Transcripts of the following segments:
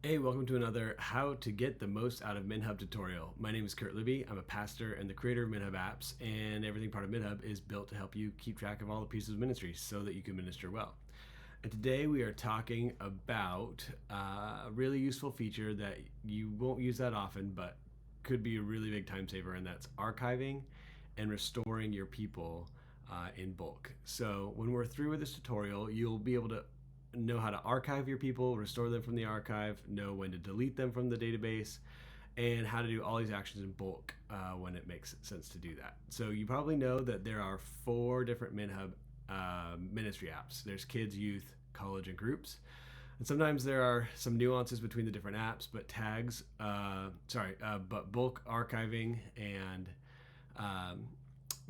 Hey, welcome to another How to Get the Most Out of MinHub tutorial. My name is Kurt Libby. I'm a pastor and the creator of MinHub apps, and everything part of MinHub is built to help you keep track of all the pieces of ministry so that you can minister well. And today we are talking about a really useful feature that you won't use that often, but could be a really big time saver, and that's archiving and restoring your people in bulk. So when we're through with this tutorial, you'll be able to know how to archive your people, restore them from the archive, know when to delete them from the database, and how to do all these actions in bulk when it makes sense to do that. So you probably know that there are 4 different MinHub ministry apps. There's kids, youth, college, and groups. And sometimes there are some nuances between the different apps, but but bulk archiving and um,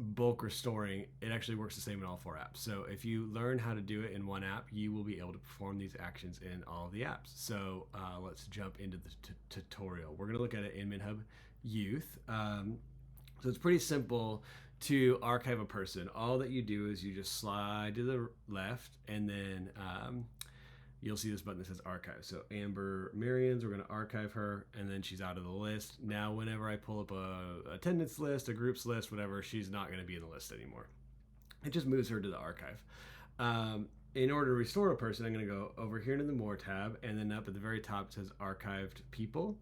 bulk restoring, it actually works the same in all 4 apps. So if you learn how to do it in one app, you will be able to perform these actions in all of the apps. So let's jump into the tutorial. We're going to look at it in MinHub Youth. So it's pretty simple to archive a person. All that you do is you just slide to the left, and then you'll see this button that says archive. So Amber Marians, we're going to archive her, and then she's out of the list. Now, whenever I pull up a attendance list, a groups list, whatever, she's not going to be in the list anymore. It just moves her to the archive. In order to restore a person, I'm going to go over here into the More tab, and then up at the very top it says Archived People.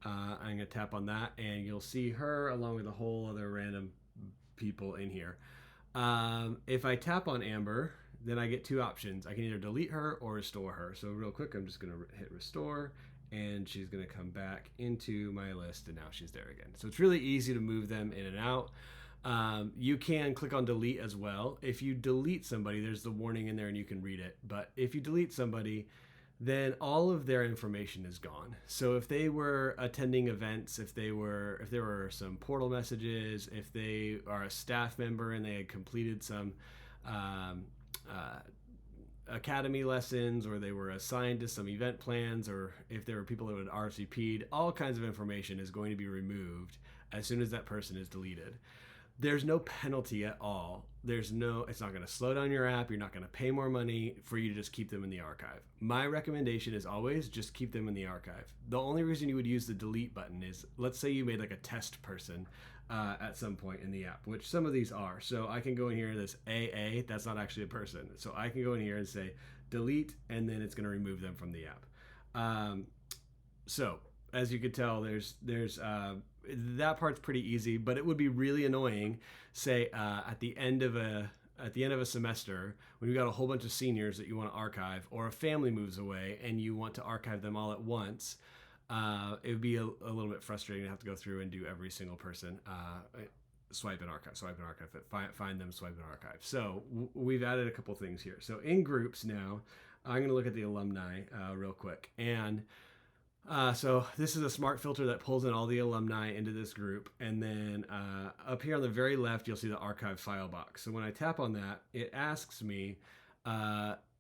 I'm going to tap on that, and you'll see her along with a whole other random people in here. If I tap on Amber, then I get 2 options. I can either delete her or restore her. So real quick, I'm just going to hit restore, and she's going to come back into my list, and now she's there again. So it's really easy to move them in and out. You can click on delete as well. If you delete somebody, there's the warning in there and you can read it. But if you delete somebody, then all of their information is gone. So if they were attending events, if there were some portal messages, if they are a staff member and they had completed some academy lessons, or they were assigned to some event plans, or if there were people that had RSVP'd, all kinds of information is going to be removed as soon as that person is deleted. There's no penalty at all. It's not going to slow down your app. You're not going to pay more money for you to just keep them in the archive. My recommendation is always just keep them in the archive. The only reason you would use the delete button is, let's say you made like a test person at some point in the app, which some of these are. So I can go in here, this AA, that's not actually a person. So I can go in here and say delete, and then it's going to remove them from the app. So as you could tell, there's that part's pretty easy, but it would be really annoying, say at the end of a semester, when you've got a whole bunch of seniors that you want to archive, or a family moves away and you want to archive them all at once. It would be a little bit frustrating to have to go through and do every single person. Swipe and archive, find them, swipe and archive. So we've added a couple things here. So in groups now, I'm going to look at the alumni real quick. And so this is a smart filter that pulls in all the alumni into this group. And then up here on the very left, you'll see the archive file box. So when I tap on that, it asks me,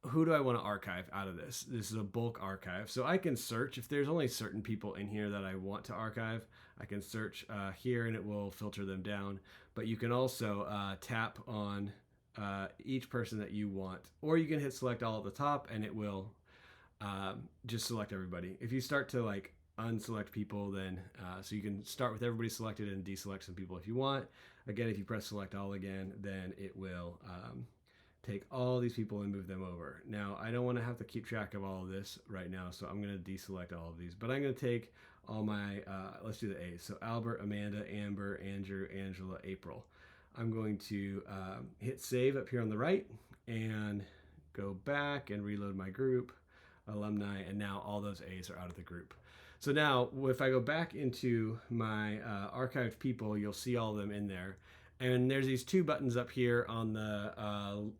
who do I want to archive out of this? This is a bulk archive. So I can search. If there's only certain people in here that I want to archive, I can search here and it will filter them down. But you can also tap on each person that you want, or you can hit select all at the top and it will just select everybody. If you start to like unselect people, then so you can start with everybody selected and deselect some people if you want. Again, if you press select all again, then it will take all these people and move them over. Now, I don't want to have to keep track of all of this right now, so I'm going to deselect all of these. But I'm going to take all my, let's do the A's. So Albert, Amanda, Amber, Andrew, Angela, April. I'm going to hit save up here on the right and go back and reload my group, alumni, and now all those A's are out of the group. So now if I go back into my archived people, you'll see all of them in there. And there's these 2 buttons up here on the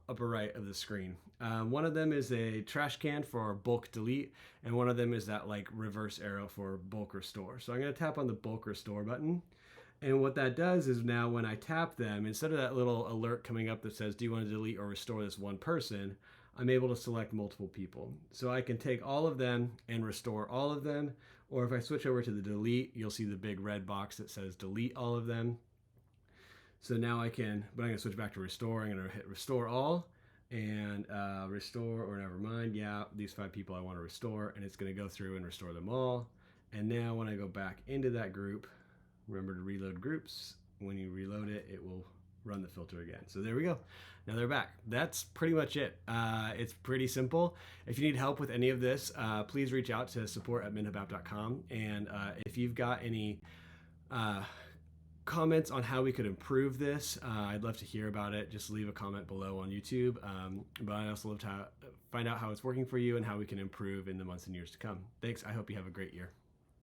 upper right of the screen. One of them is a trash can for bulk delete, and one of them is that like reverse arrow for bulk restore. So I'm going to tap on the bulk restore button. And what that does is now when I tap them, instead of that little alert coming up that says, do you want to delete or restore this one person, I'm able to select multiple people. So I can take all of them and restore all of them. Or if I switch over to the delete, you'll see the big red box that says delete all of them. So now I can, but I'm going to switch back to restore. I'm going to hit restore all. and restore or never mind. Yeah, these 5 people I want to restore, and it's going to go through and restore them all. And now when I go back into that group, remember to reload groups. When you reload it, it will run the filter again. So there we go. Now they're back. That's pretty much it. It's pretty simple. If you need help with any of this, please reach out to support@minhubapp.com. And if you've got any comments on how we could improve this, I'd love to hear about it. Just leave a comment below on YouTube. But I'd also love to find out how it's working for you and how we can improve in the months and years to come. Thanks. I hope you have a great year.